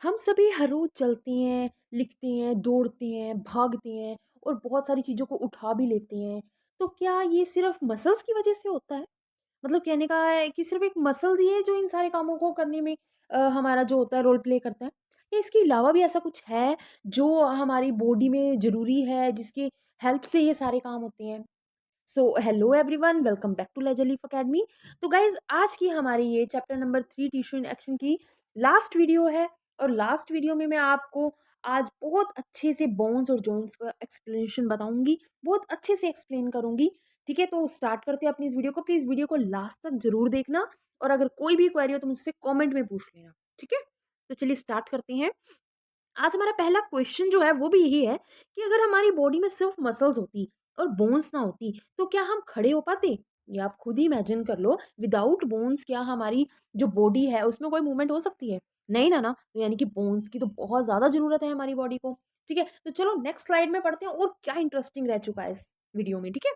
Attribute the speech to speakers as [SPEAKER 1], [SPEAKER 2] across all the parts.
[SPEAKER 1] हम सभी हर रोज चलते हैं, लिखते हैं, दौड़ते हैं, भागते हैं और बहुत सारी चीज़ों को उठा भी लेते हैं। तो क्या ये सिर्फ़ मसल्स की वज़ह से होता है? मतलब कहने का है कि सिर्फ़ एक मसल्स ही है जो इन सारे कामों को करने में हमारा जो होता है रोल प्ले करता है? या इसके अलावा भी ऐसा कुछ है जो हमारी बॉडी में ज़रूरी है, जिसकी हेल्प से ये सारे काम होते हैं? So hello everyone, welcome back to Laser Leaf Academy. तो गाइज आज की हमारी ये chapter number 3 tissue in action की लास्ट वीडियो है। और लास्ट वीडियो में मैं आपको आज बहुत अच्छे से बोन्स और जॉइंट्स का एक्सप्लेनेशन बताऊंगी, बहुत अच्छे से एक्सप्लेन करूंगी। ठीक है, तो स्टार्ट करते हैं अपनी इस वीडियो को। प्लीज वीडियो को लास्ट तक जरूर देखना और अगर कोई भी क्वेरी हो तो मुझसे कॉमेंट में पूछ लेना। ठीक है, तो चलिए स्टार्ट करते हैं। आज हमारा पहला क्वेश्चन जो है वो भी यही है कि अगर हमारी बॉडी में सिर्फ मसल्स होती और बोन्स ना होती तो क्या हम खड़े हो पाते? ये आप खुद ही इमेजिन कर लो, विदाउट बोन्स क्या हमारी जो बॉडी है उसमें कोई मूवमेंट हो सकती है? नहीं ना ना। तो यानी कि बोन्स की तो बहुत ज्यादा जरूरत है हमारी बॉडी को। ठीक है, तो चलो नेक्स्ट स्लाइड में पढ़ते हैं और क्या इंटरेस्टिंग रह चुका है इस वीडियो में। ठीक है,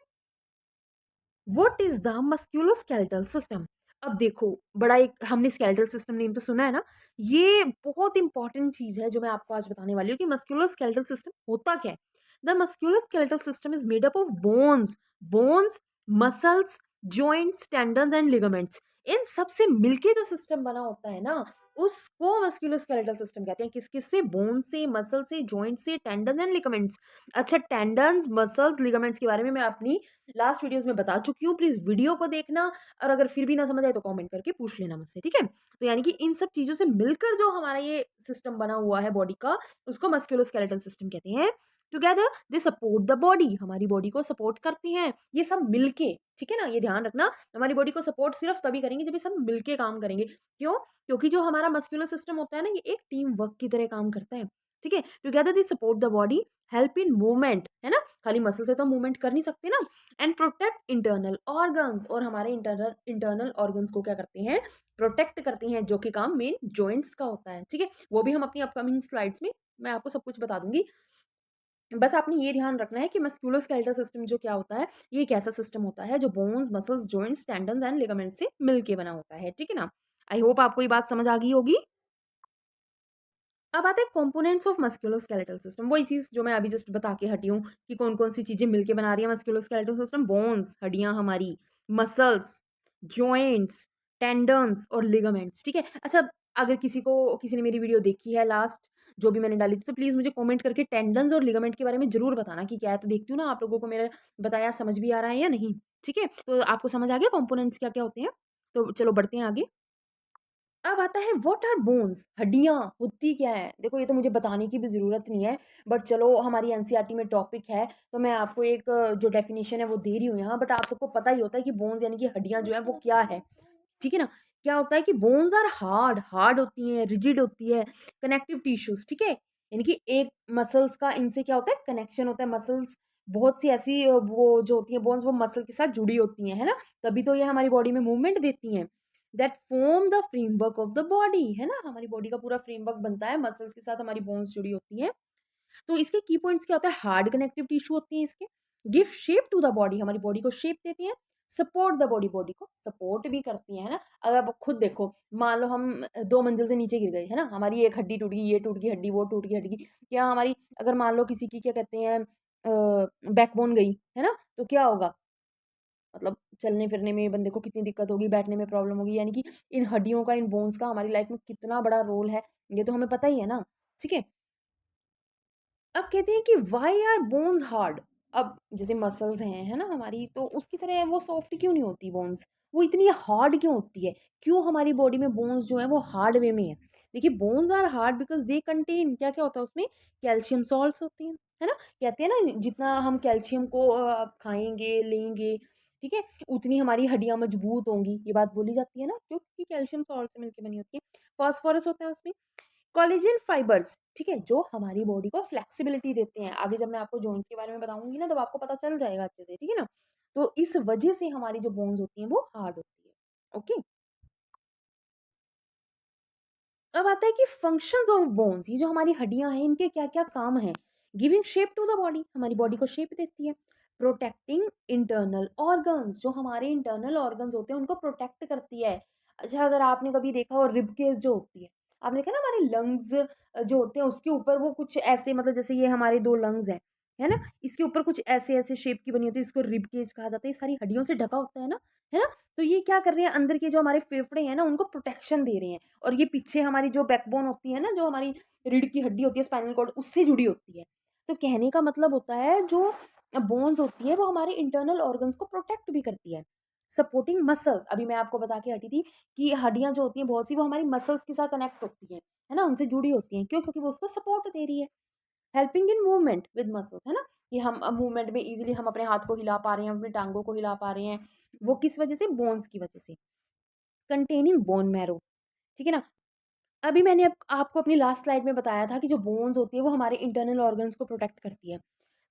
[SPEAKER 1] what is the musculoskeletal system? अब देखो, बड़ा एक हमने स्केलेटल सिस्टम नेम तो सुना है ना। ये बहुत इंपॉर्टेंट चीज है जो मैं आपको आज बताने वाली हूँ कि मस्कुलोस्केलेटल सिस्टम होता क्या है। The musculoskeletal system is made up of bones, muscles, joints, tendons and ligaments. इन सबसे मिलके जो सिस्टम बना होता है ना, उसको मस्कुलोस्केलेटल सिस्टम कहते हैं। किस किस से? बोन से, मसल से, जॉइंट से, टेंडन्स एंड लिगामेंट्स। अच्छा, टेंडन्स, मसल्स, लिगामेंट्स के बारे में मैं अपनी लास्ट वीडियोस में बता चुकी हूँ, प्लीज वीडियो को देखना। और अगर फिर भी ना समझ आए तो कमेंट करके पूछ लेना मुझसे। ठीक है, तो यानी कि इन सब चीजों से मिलकर जो हमारा ये सिस्टम बना हुआ है बॉडी का, उसको मस्कुलोस्केलेटल सिस्टम कहते हैं। Together they support the body, हमारी बॉडी को सपोर्ट करती हैं ये सब मिलके। ठीक है ना, ये ध्यान रखना, हमारी बॉडी को सपोर्ट सिर्फ तभी करेंगे जब ये सब मिलके काम करेंगे। क्यों? क्योंकि जो हमारा मस्कुलर सिस्टम होता है ना, ये एक टीम वर्क की तरह काम करता है। ठीक है, together they support the body, help in movement, है ना। खाली मसल से तो मूवमेंट कर नहीं सकते ना। एंड प्रोटेक्ट इंटरनल ऑर्गन्स, और हमारे इंटरनल ऑर्गन्स को क्या करते हैं? प्रोटेक्ट करते हैं, जो कि काम मेन जॉइंट्स का होता है। ठीक है, वो भी हम अपनी अपकमिंग स्लाइड्स में मैं आपको सब कुछ बता दूंगी। बस आपने ये ध्यान रखना है कि मस्कुलोस्केलेटल सिस्टम जो क्या होता है, ये एक ऐसा सिस्टम होता है जो bones, muscles, joints, tendons and ligament से मिलके बना होता है। ठीक है ना। आई होप आपको ये बात समझ आ गई होगी। अब आते हैं कंपोनेंट्स ऑफ मस्कुलोस्केलेटल सिस्टम, वही चीज जो मैं अभी जस्ट बता के हटी हूँ कि कौन कौन सी चीजें मिलके बना रही है मस्कुलोस्केलेटल सिस्टम। बोन्स, हड्डियां हमारी, मसल्स, जॉइंट्स, टेंडन्स और लिगामेंट्स। ठीक है, अच्छा, अगर किसी ने मेरी वीडियो देखी है लास्ट जो भी मैंने डाली थी, तो प्लीज मुझे कमेंट करके टेंडन्स और लिगामेंट के बारे में जरूर बताना कि क्या है। तो देखती हूँ ना आप लोगों को मेरा बताया समझ भी आ रहा है या नहीं। ठीक है, तो आपको समझ आ गया कंपोनेंट्स क्या क्या होते हैं। तो चलो बढ़ते हैं आगे। अब आता है व्हाट आर बोन्स, हड्डियां होती क्या है। देखो, ये तो मुझे बताने की भी जरूरत नहीं है, बट चलो हमारी एनसीईआरटी में टॉपिक है तो मैं आपको एक जो डेफिनेशन है वो दे रही हूँ यहाँ। बट आप सबको पता ही होता है कि बोन्स यानी कि हड्डियां जो है वो क्या है। ठीक है ना। क्या होता है कि बोन्स आर हार्ड हार्ड होती हैं, रिजिड होती है, कनेक्टिव टिश्यूज। ठीक है, यानी कि एक मसल्स का इनसे क्या होता है? कनेक्शन होता है। मसल्स बहुत सी ऐसी वो जो होती है बोन्स, वो मसल के साथ जुड़ी होती हैं, है ना। तभी तो ये हमारी बॉडी में मूवमेंट देती हैं। That form the framework of the body, है ना। हमारी बॉडी का पूरा फ्रेमवर्क बनता है, मसल्स के साथ हमारी बोन्स जुड़ी होती हैं। तो इसके की पॉइंट्स क्या होता है? हार्ड कनेक्टिव टिश्यू होती हैं इसके, give shape to the body, हमारी बॉडी को शेप देती हैं, सपोर्ट द बॉडी, बॉडी को सपोर्ट भी करती है ना। अगर आप खुद देखो, मान लो हम 2 मंजिल से नीचे गिर गए, है ना, हमारी एक हड्डी टूट गई, ये टूट गई हड्डी, वो टूट गई हड्डी, क्या हमारी, अगर मान लो किसी की क्या कहते हैं बैकबोन गई, है ना, तो क्या होगा? मतलब चलने फिरने में बंदे को कितनी दिक्कत होगी, बैठने में प्रॉब्लम होगी। यानी कि इन हड्डियों का, इन बोन्स का हमारी लाइफ में कितना बड़ा रोल है, ये तो हमें पता ही है ना। ठीक है, अब कहते हैं कि वाई आर बोन्स हार्ड। अब जैसे मसल्स हैं, है ना हमारी, तो उसकी तरह वो सॉफ्ट क्यों नहीं होती बोन्स? वो इतनी हार्ड क्यों होती है? क्यों हमारी बॉडी में बोन्स जो है वो हार्ड वे में है? देखिए, bones are hard because they contain, क्या क्या होता है उसमें? कैल्शियम सॉल्ट्स होते हैं, है ना। कहते हैं ना, जितना हम कैल्शियम को खाएंगे, लेंगे, ठीक है, उतनी हमारी हड्डियां मजबूत होंगी, ये बात बोली जाती है ना, क्योंकि कैल्शियम सॉल्ट से मिलकर बनी होती है। फास्फोरस होता है उसमें, कोलेजन फाइबर्स, ठीक है, जो हमारी बॉडी को फ्लेक्सिबिलिटी देते हैं। आगे जब मैं आपको जॉइंट्स के बारे में बताऊंगी ना, तब आपको पता चल जाएगा अच्छे से। ठीक है ना, तो इस वजह से हमारी जो बोन्स होती हैं वो हार्ड होती है। ओके, अब आता है कि फंक्शंस ऑफ बोन्स, ये जो हमारी हड्डियां हैं इनके क्या क्या काम हैं? Giving shape to the body, हमारी बॉडी को शेप देती है। प्रोटेक्टिंग इंटरनल ऑर्गन्स, जो हमारे इंटरनल ऑर्गन्स होते हैं उनको प्रोटेक्ट करती है। अच्छा, अगर आपने कभी देखा हो रिब केज जो होती है, आपने देखा ना हमारे लंग्स जो होते हैं उसके ऊपर वो कुछ ऐसे मतलब जैसे ये हमारे 2 लंग्स हैं, है ना? इसके ऊपर कुछ ऐसे-ऐसे शेप की बनी होती है, इसको रिब केज कहा जाता है, ये सारी हड्डियों से ढका होता है ना? तो ये क्या कर रहे हैं अंदर के जो हमारे फेफड़े हैं ना उनको प्रोटेक्शन दे रहे हैं और ये पीछे हमारी जो बैकबोन होती है ना, जो हमारी रीढ़ की हड्डी होती है स्पाइनल कॉर्ड उससे जुड़ी होती है। तो कहने का मतलब होता है जो बोन्स होती है वो हमारे इंटरनल ऑर्गन्स को प्रोटेक्ट भी करती है। सपोर्टिंग मसल्स अभी मैं आपको बता के हटी थी कि हड्डियाँ जो होती हैं बहुत सी वो हमारी मसल्स के साथ कनेक्ट होती हैं, है ना? उनसे जुड़ी होती हैं। क्यों? क्योंकि वो उसको सपोर्ट दे रही है। Helping in movement with muscles, है ना? कि हम मूवमेंट में ईज़िली हम अपने हाथ को हिला पा रहे हैं, अपनी टाँगों को हिला पा रहे हैं। वो किस वजह से? बोन्स की वजह से। कंटेनिंग बोन मैरो, ठीक है ना? अभी मैंने आपको अपनी लास्ट स्लाइड में बताया था कि जो बोन्स होती है वो हमारे इंटरनल ऑर्गन्स को प्रोटेक्ट करती है।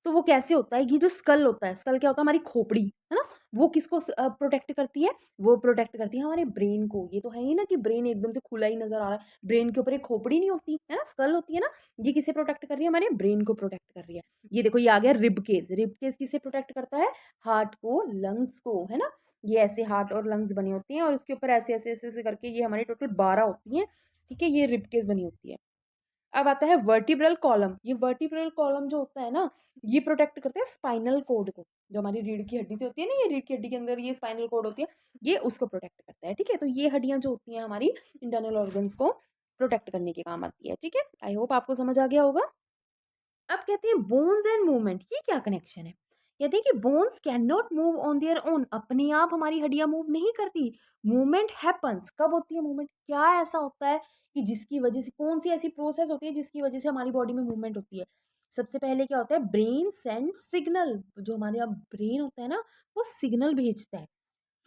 [SPEAKER 1] तो वो कैसे होता है? ये जो स्कल होता है, स्कल क्या होता है? हमारी खोपड़ी, है ना? वो किसको प्रोटेक्ट करती है? वो प्रोटेक्ट करती है हमारे ब्रेन को। ये तो है ही ना कि ब्रेन एकदम से खुला ही नज़र आ रहा है। ब्रेन के ऊपर एक खोपड़ी नहीं होती, है ना? स्कल होती है ना? ये किसे प्रोटेक्ट कर रही है? हमारे ब्रेन को प्रोटेक्ट कर रही है। ये देखो ये आ गया रिब केस। रिब केस किसे प्रोटेक्ट करता है? हार्ट को, लंग्स को, है ना? ये ऐसे हार्ट और लंग्स बने होते हैं और इसके ऊपर ऐसे-ऐसे करके ये हमारी टोटल 12 होती हैं, ठीक है? ये रिब केस बनी होती है। अब आता है वर्टिब्रल कॉलम। ये वर्टिब्रल कॉलम जो होता है ना, ये प्रोटेक्ट करता है स्पाइनल कॉर्ड को। जो हमारी रीढ़ की हड्डी से होती है ना, ये रीढ़ की हड्डी के अंदर ये स्पाइनल कॉर्ड होती है, ये उसको प्रोटेक्ट करता है, ठीक है? तो ये हड्डियाँ जो होती हैं हमारी इंटरनल ऑर्गन्स को प्रोटेक्ट करने के काम आती है, ठीक है? आई होप आपको समझ आ गया होगा। अब कहते हैं बोन्स एंड मूवमेंट, ये क्या कनेक्शन है? कहते हैं कि bones can not move on their own, अपने आप हमारी हड्डियां मूव नहीं करती। मूवमेंट हैपन्स, कब होती है मूवमेंट? क्या ऐसा होता है कि जिसकी वजह से, कौन सी ऐसी प्रोसेस होती है जिसकी वजह से हमारी बॉडी में मूवमेंट होती है? सबसे पहले क्या होता है? Brain send signal. जो हमारे अब ब्रेन होता है ना, वो सिग्नल भेजता है।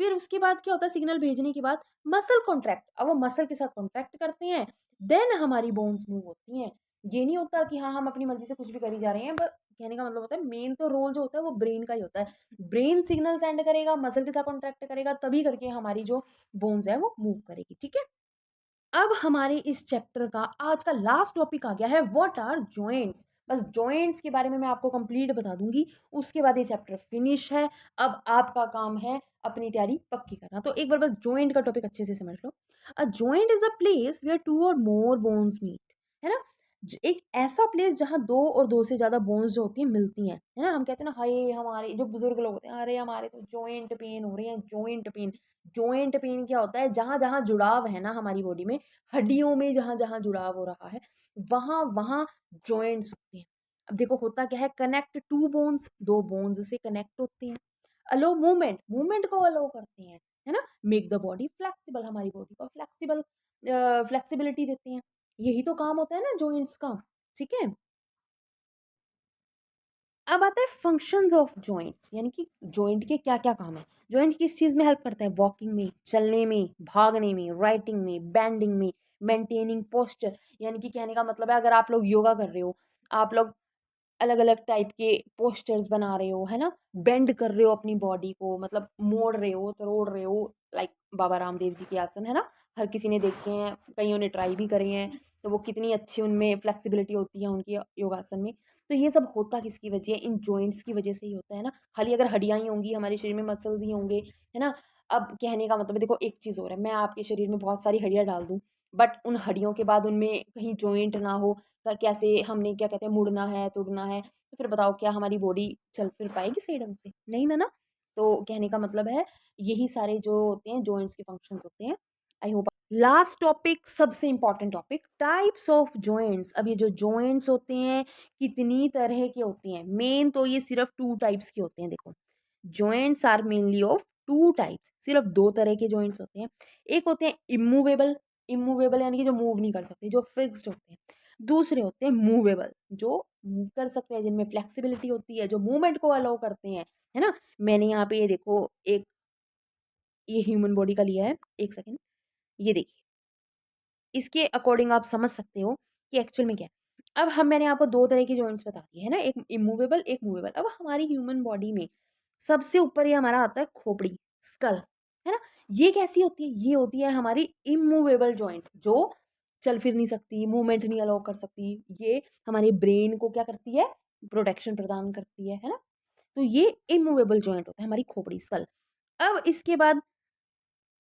[SPEAKER 1] फिर उसके बाद क्या होता है? सिग्नल भेजने के बाद मसल कॉन्ट्रैक्ट, अब वो मसल के साथ कॉन्ट्रैक्ट करते हैं, देन हमारी बोन्स मूव होती हैं। ये नहीं होता कि हाँ, हम अपनी मर्ज़ी से कुछ भी करी जा रहे हैं, बट कहने का मतलब होता है मेन तो रोल जो होता है वो ब्रेन का ही होता है। ब्रेन सिग्नल सेंड करेगा, मसल के साथ कॉन्ट्रैक्ट करेगा, तभी करके हमारी जो बोन्स है वो मूव करेगी, ठीक है? अब हमारे इस चैप्टर का आज का लास्ट टॉपिक आ गया है, व्हाट आर जॉइंट्स। बस जॉइंट्स के बारे में मैं आपको कंप्लीट बता दूंगी, उसके बाद ये चैप्टर फिनिश है। अब आपका काम है अपनी तैयारी पक्की करना। तो एक बार बस जॉइंट का टॉपिक अच्छे से समझ लो। A joint is a place where two or more bones meet, है ना? एक ऐसा प्लेस जहाँ दो और दो से ज्यादा बोन्स जो होती हैं मिलती हैं, है ना? हम कहते हैं ना, हाय हमारे जो बुजुर्ग लोग होते हैं, अरे हमारे तो जॉइंट पेन हो रहे हैं, जॉइंट पेन। जॉइंट पेन क्या होता है? जहाँ-जहाँ जुड़ाव है ना हमारी बॉडी में, हड्डियों में जहाँ-जहाँ जुड़ाव हो रहा है, वहाँ-वहाँ जॉइंट्स होते हैं। अब देखो होता क्या है? कनेक्ट टू बोन्स, 2 बोन्स से कनेक्ट होते हैं। अलो मूवमेंट, मूवमेंट को अलो करते हैं, है ना? मेक द बॉडी फ्लेक्सिबल, हमारी बॉडी को फ्लेक्सिबिलिटी देते हैं। यही तो काम होता है ना जॉइंट्स का, ठीक है? अब आता है फंक्शंस ऑफ जॉइंट्स, यानी कि जॉइंट के क्या-क्या काम है। जॉइंट किस चीज़ में हेल्प करता है? वॉकिंग में, चलने में, भागने में, राइटिंग में, बेंडिंग में, मेंटेनिंग पोस्चर। यानी कि कहने का मतलब है अगर आप लोग योगा कर रहे हो, आप लोग अलग-अलग टाइप के पोस्चर्स बना रहे हो, है ना? बेंड कर रहे हो अपनी बॉडी को, मतलब मोड़ रहे हो, तरोड़ रहे हो, लाइक बाबा रामदेव जी के आसन, है ना? हर किसी ने देखे हैं, कइयों ने ट्राई भी करे हैं, तो वो कितनी अच्छी उनमें फ्लेक्सिबिलिटी होती है उनकी योगासन में। तो ये सब होता किसकी वजह है? इन जॉइंट्स की वजह से ही होता है ना। खाली अगर हड्डियाँ ही होंगी, हमारे शरीर में मसल्स ही होंगे, है ना? अब कहने का मतलब है देखो एक चीज़ और है, मैं आपके शरीर में बहुत सारी हड्डियाँ डाल दूँ, बट उन हड्डियों के बाद उनमें कहीं जॉइंट ना हो, कैसे हमने क्या कहते हैं मुड़ना है, तुड़ना है, तो फिर बताओ क्या हमारी बॉडी चल फिर पाएगी सही ढंग से? नहीं ना। तो कहने का मतलब है यही सारे जो होते हैं जॉइंट्स के फंक्शंस होते हैं। I hope. लास्ट टॉपिक, सबसे important topic, types of joints. अब ये जो जॉइंट्स होते हैं कितनी तरह के होते हैं? मेन तो ये सिर्फ 2 टाइप्स के होते हैं देखो। Joints are mainly of 2 types, सिर्फ 2 तरह के जॉइंट्स होते हैं। एक होते हैं इमूवेबल, इमूवेबल यानी कि जो मूव नहीं कर सकते, जो फिक्स्ड होते हैं। दूसरे होते हैं मूवेबल, जो मूव कर सकते हैं, जिनमें फ्लेक्सिबिलिटी होती है, जो मूवमेंट को अलाउ करते हैं, है ना? मैंने यहाँ पे ये देखो एक ये ह्यूमन बॉडी का लिया है, 1 सेकंड, ये देखिए। इसके अकॉर्डिंग आप समझ सकते हो कि एक्चुअल में क्या है। अब हम मैंने आपको 2 तरह की जॉइंट्स बता दी है ना, एक इमूवेबल, एक मूवेबल। अब हमारी ह्यूमन बॉडी में सबसे ऊपर ये हमारा आता है खोपड़ी, स्कल, है ना? ये कैसी होती है? ये होती है हमारी इमूवेबल जॉइंट, जो चल फिर नहीं सकती, मूवमेंट नहीं अलाउ कर सकती। ये हमारे ब्रेन को क्या करती है? प्रोटेक्शन प्रदान करती है ना? तो ये इमूवेबल जॉइंट होता है हमारी खोपड़ी, स्कल। अब इसके बाद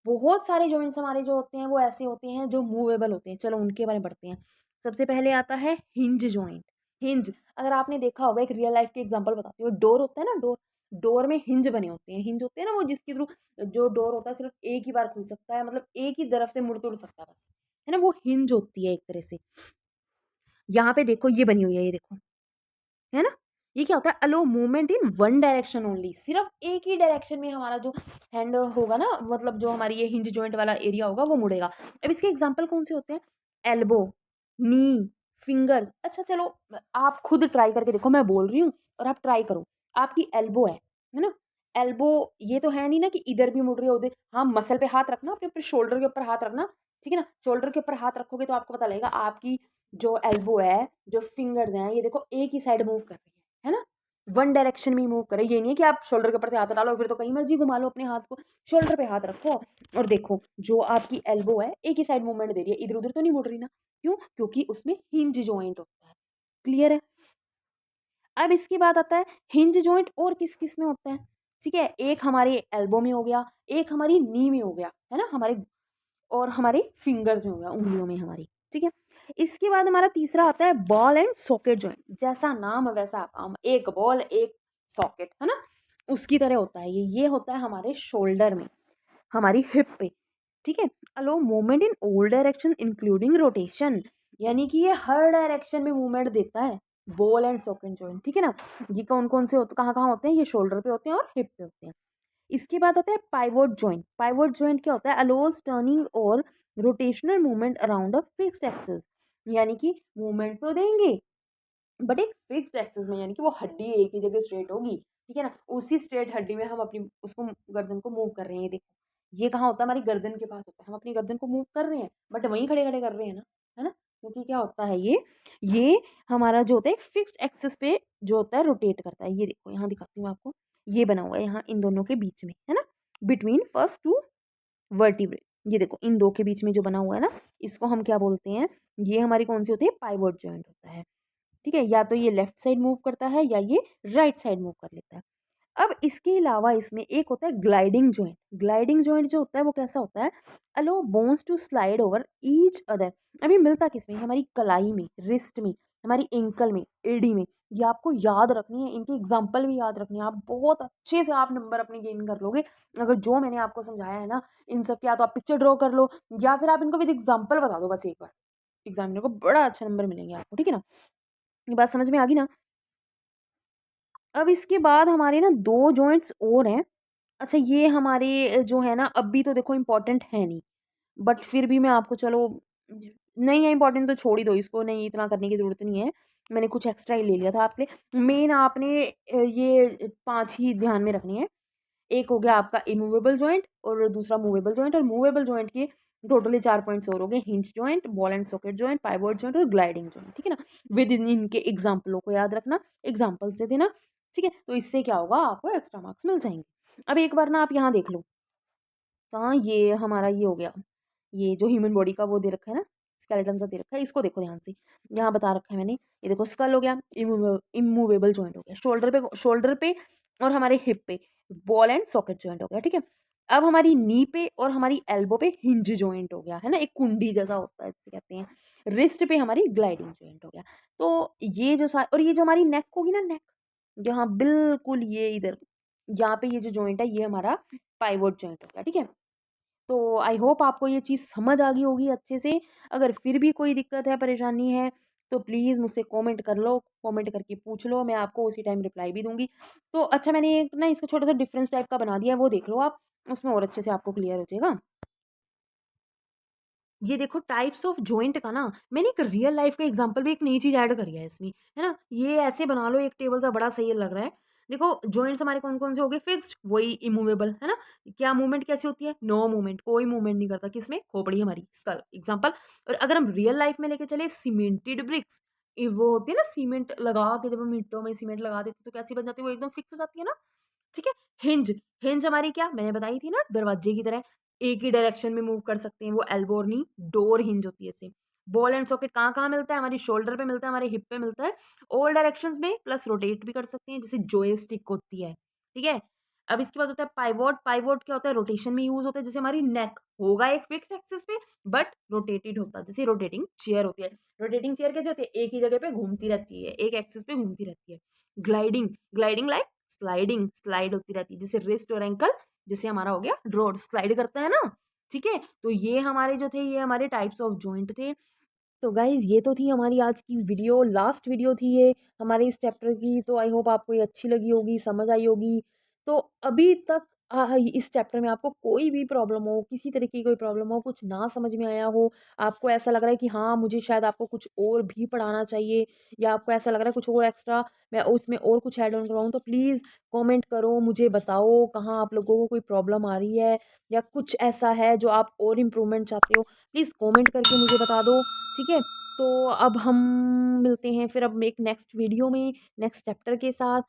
[SPEAKER 1] बहुत सारे जॉइंट्स हमारे जो होते हैं वो ऐसे होते हैं जो मूवेबल होते हैं। चलो उनके बारे में पढ़ते हैं। सबसे पहले आता है हिंज जॉइंट। हिंज, अगर आपने देखा होगा, एक रियल लाइफ के एग्जांपल बताती हूँ। डोर होता है ना, डोर, डोर में हिंज बने होते हैं। हिंज होते हैं ना वो, जिसके थ्रू जो डोर होता है सिर्फ एक ही बार खुल सकता है, मतलब एक ही तरफ से मुड़ तुड़ सकता है बस, है ना, वो हिंज होती है एक तरह से। यहाँ पे देखो ये बनी हुई है, ये देखो, है ना। ये क्या होता है, allow movement in one direction only, सिर्फ एक ही डायरेक्शन में हमारा जो हैंड होगा ना, मतलब जो हमारी ये हिंज जॉइंट वाला एरिया होगा वो मुड़ेगा। अब इसके एग्जांपल कौन से होते हैं, एल्बो, नी, फिंगर्स। अच्छा चलो, आप खुद ट्राई करके देखो, मैं बोल रही हूँ और आप ट्राई करो। आपकी एल्बो है ना, एल्बो, ये तो है नहीं ना कि इधर भी मुड़ रही है उधर। हाँ, मसल पे हाथ रखना, अपने ऊपर शोल्डर के ऊपर हाथ रखना, ठीक है ना। शोल्डर के ऊपर हाथ रखोगे तो आपको पता लगेगा आपकी जो एल्बो है, जो फिंगर्स हैं, ये देखो एक ही साइड मूव कर रही है ना। वन डायरेक्शन में ही मूव करे, ये नहीं है कि आप शोल्डर के ऊपर से हाथ डालो फिर तो कहीं मर्जी घुमा लो अपने हाथ को। शोल्डर पे हाथ रखो और देखो जो आपकी एल्बो है एक ही साइड मूवमेंट दे रही है, इधर उधर तो नहीं मुड़ रही ना। क्यों? क्योंकि उसमें हिंज जॉइंट होता है। क्लियर है? अब इसके बाद आता है हिंज जॉइंट और किस किस में होता है। ठीक है, एक हमारे एल्बो में हो गया, एक हमारी नी में हो गया, है ना, हमारे और हमारे फिंगर्स में हो गया, उंगलियों में हमारी। ठीक है, इसके बाद हमारा तीसरा आता है बॉल एंड सॉकेट जॉइंट। जैसा नाम वैसा काम, एक बॉल एक सॉकेट, है ना, उसकी तरह होता है ये होता है हमारे शोल्डर में, हमारी हिप पे। ठीक है, allow movement in all direction including rotation, यानी कि ये हर डायरेक्शन में मूवमेंट देता है। बॉल एंड सॉकेट जॉइंट, ठीक है ना। ये कौन कौन से होते, कहाँ कहाँ होते हैं, ये शोल्डर पे होते हैं और हिप पे होते हैं। इसके बाद आता है पाइवोट जॉइंट। पाइवोट जॉइंट क्या होता है, अलोज टर्निंग और rotational movement around a fixed axis, यानी कि मूवमेंट तो देंगे बट एक फिक्स्ड एक्सिस में, यानी कि वो हड्डी एक ही जगह स्ट्रेट होगी, ठीक है ना, उसी स्ट्रेट हड्डी में हम अपनी उसको गर्दन को मूव कर रहे हैं। ये देखो, ये कहाँ होता है, हमारी गर्दन के पास होता है, हम अपनी गर्दन को मूव कर रहे हैं बट वहीं खड़े खड़े कर रहे हैं ना, है ना। क्योंकि क्या होता है ये हमारा जो होता है फिक्स्ड एक्सिस पे जो होता है रोटेट करता है। ये देखो यहाँ दिखाती हूँ आपको, ये बना हुआ है यहाँ इन दोनों के बीच में, है ना, बिटवीन फर्स्ट टू वर्टिब्रे। ये देखो इन दो के बीच में जो बना हुआ है ना, इसको हम क्या बोलते हैं, ये हमारी कौन सी होती है, पाइवोट जॉइंट होता है। ठीक है, या तो ये लेफ्ट साइड मूव करता है या ये राइट साइड मूव कर लेता है। अब इसके अलावा इसमें एक होता है ग्लाइडिंग जॉइंट। ग्लाइडिंग जॉइंट जो होता है वो कैसा होता है, allow bones to slide over each other. अभी मिलता किसमें, हमारी कलाई में, रिस्ट में, हमारी एंकल में, एडी में। ये आपको याद रखनी है, इनके एग्जाम्पल भी याद रखने हैं, आप बहुत अच्छे से आप नंबर अपने गेन कर लोगे अगर जो मैंने आपको समझाया है ना इन सब के, या तो आप पिक्चर ड्रॉ कर लो या फिर आप इनको विद एग्जाम्पल बता दो बस एक बार, एग्जामिनर को बड़ा अच्छा नंबर मिलेंगे आपको। ठीक है ना, ये बात समझ में आ गई ना। अब इसके बाद हमारे ना दो जॉइंट्स और हैं। अच्छा ये हमारे जो है ना अभी तो देखो इम्पोर्टेंट है नहीं, बट फिर भी मैं आपको, चलो नहीं है इम्पोर्टेंट तो छोड़ ही दो इसको, नहीं इतना करने की ज़रूरत नहीं है। मैंने कुछ एक्स्ट्रा ही ले लिया था आपके लिए। मेन आपने ये 5 ही ध्यान में रखनी है। एक हो गया आपका इमूवेबल जॉइंट और दूसरा मूवेबल जॉइंट, और मूवेबल जॉइंट के टोटली 4 पॉइंट्स और हो गए, hinge joint, ball and socket joint, pivot joint और ग्लाइडिंग जॉइंट। ठीक है ना, विद इन इनके एग्जाम्पलों को याद रखना, एग्जाम्पल से देना। ठीक है, तो इससे क्या होगा, आपको एक्स्ट्रा मार्क्स मिल जाएंगे। अब एक बार ना आप यहाँ देख लो, कहाँ ये हमारा ये हो गया, ये जो ह्यूमन बॉडी का वो दे रखा है ना, स्केलेटन सा दे रखा है, इसको देखो ध्यान से। यहाँ बता रखा है मैंने, ये देखो स्कल हो गया, इमूवेबल जॉइंट हो गया, शोल्डर पे और हमारे हिप पे बॉल एंड सॉकेट जॉइंट हो गया। ठीक है, अब हमारी नी पे और हमारी एल्बो पे हिंज जॉइंट हो गया, है ना, एक कुंडी जैसा होता है जिसे कहते हैं। रिस्ट पे हमारी ग्लाइडिंग जॉइंट हो गया। तो ये जो सारे, और ये जो हमारी नेक होगी ना, नेक यहाँ बिल्कुल ये इधर, यहाँ पे ये जो जॉइंट है ये हमारा पाइवोट जॉइंट हो गया। ठीक है, तो आई होप आपको ये चीज़ समझ आ गई होगी अच्छे से। अगर फिर भी कोई दिक्कत है, परेशानी है, तो प्लीज़ मुझसे कमेंट कर लो, कमेंट करके पूछ लो, मैं आपको उसी टाइम रिप्लाई भी दूँगी। तो अच्छा मैंने एक ना इसका छोटा-सा डिफरेंस टाइप का बना दिया है, वो देख लो आप, उसमें और अच्छे से आपको क्लियर हो जाएगा। ये देखो टाइप्स ऑफ जॉइंट का ना, मैंने एक रियल लाइफ का एग्जांपल भी, एक नई चीज़ ऐड करी है इसमें, है ना। ये ऐसे बना लो एक टेबल सा, बड़ा सही लग रहा है। देखो जॉइंट्स हमारे कौन-कौन से हो गए, फिक्स्ड, वही इमूवेबल, है ना। क्या मूवमेंट कैसी होती है, नो मूवमेंट, कोई मूवमेंट नहीं करता, किसमें, खोपड़ी हमारी, इसका एग्जांपल। और अगर हम रियल लाइफ में लेके चले, सीमेंटेड ब्रिक्स, वो होती है ना सीमेंट लगा के, जब हम ईंटों में सीमेंट लगा देते तो कैसी बन जाती है, वो एकदम फिक्स हो जाती है ना। ठीक है, हिंज, हिंज हमारी क्या मैंने बताई थी ना, दरवाजे की तरह एक ही डायरेक्शन में मूव कर सकते हैं, वो एल्बो और नी, डोर हिंज होती है इसे। बॉल एंड सॉकेट कहाँ कहाँ मिलता है, हमारी शोल्डर पे मिलता है, हमारे हिप पे मिलता है, ऑल डायरेक्शंस में, प्लस रोटेट भी कर सकते हैं जैसे जोयस्टिक होती है। ठीक है, अब इसके बाद होता है पाइवोट। पाइवोट क्या होता है? रोटेशन में यूज़ होता है। जैसे हमारी नेक होगा एक फिक्स एक्सिस पे बट रोटेटेड होता है, जैसे रोटेटिंग चेयर होती है। रोटेटिंग चेयर कैसे होती है? एक ही जगह पे घूमती रहती है, एक एक्सिस पे घूमती रहती है। Gliding, gliding like sliding, slide होती रहती है। जैसे रिस्ट और एंकल, जैसे हमारा हो गया ड्रॉ, स्लाइड करता है ना, ठीक है? तो ये हमारे जो थे, ये हमारे टाइप्स ऑफ जॉइंट थे। तो गाइज़ ये तो थी हमारी आज की वीडियो, लास्ट वीडियो थी ये हमारे इस चैप्टर की। तो आई होप आपको ये अच्छी लगी होगी, समझ आई होगी। तो अभी तक इस चैप्टर में आपको कोई भी प्रॉब्लम हो, किसी तरीके की कोई प्रॉब्लम हो, कुछ ना समझ में आया हो, आपको ऐसा लग रहा है कि हाँ, मुझे शायद आपको कुछ और भी पढ़ाना चाहिए, या आपको ऐसा लग रहा है कुछ और एक्स्ट्रा मैं उसमें और कुछ ऐड ऑन करवाऊँ, तो प्लीज़ कमेंट करो, मुझे बताओ कहाँ आप लोगों को कोई प्रॉब्लम आ रही है, या कुछ ऐसा है जो आप और इम्प्रूवमेंट चाहते हो, प्लीज़ कमेंट करके मुझे बता दो। ठीक है? तो अब हम मिलते हैं फिर अब एक नेक्स्ट वीडियो में, नेक्स्ट चैप्टर के साथ।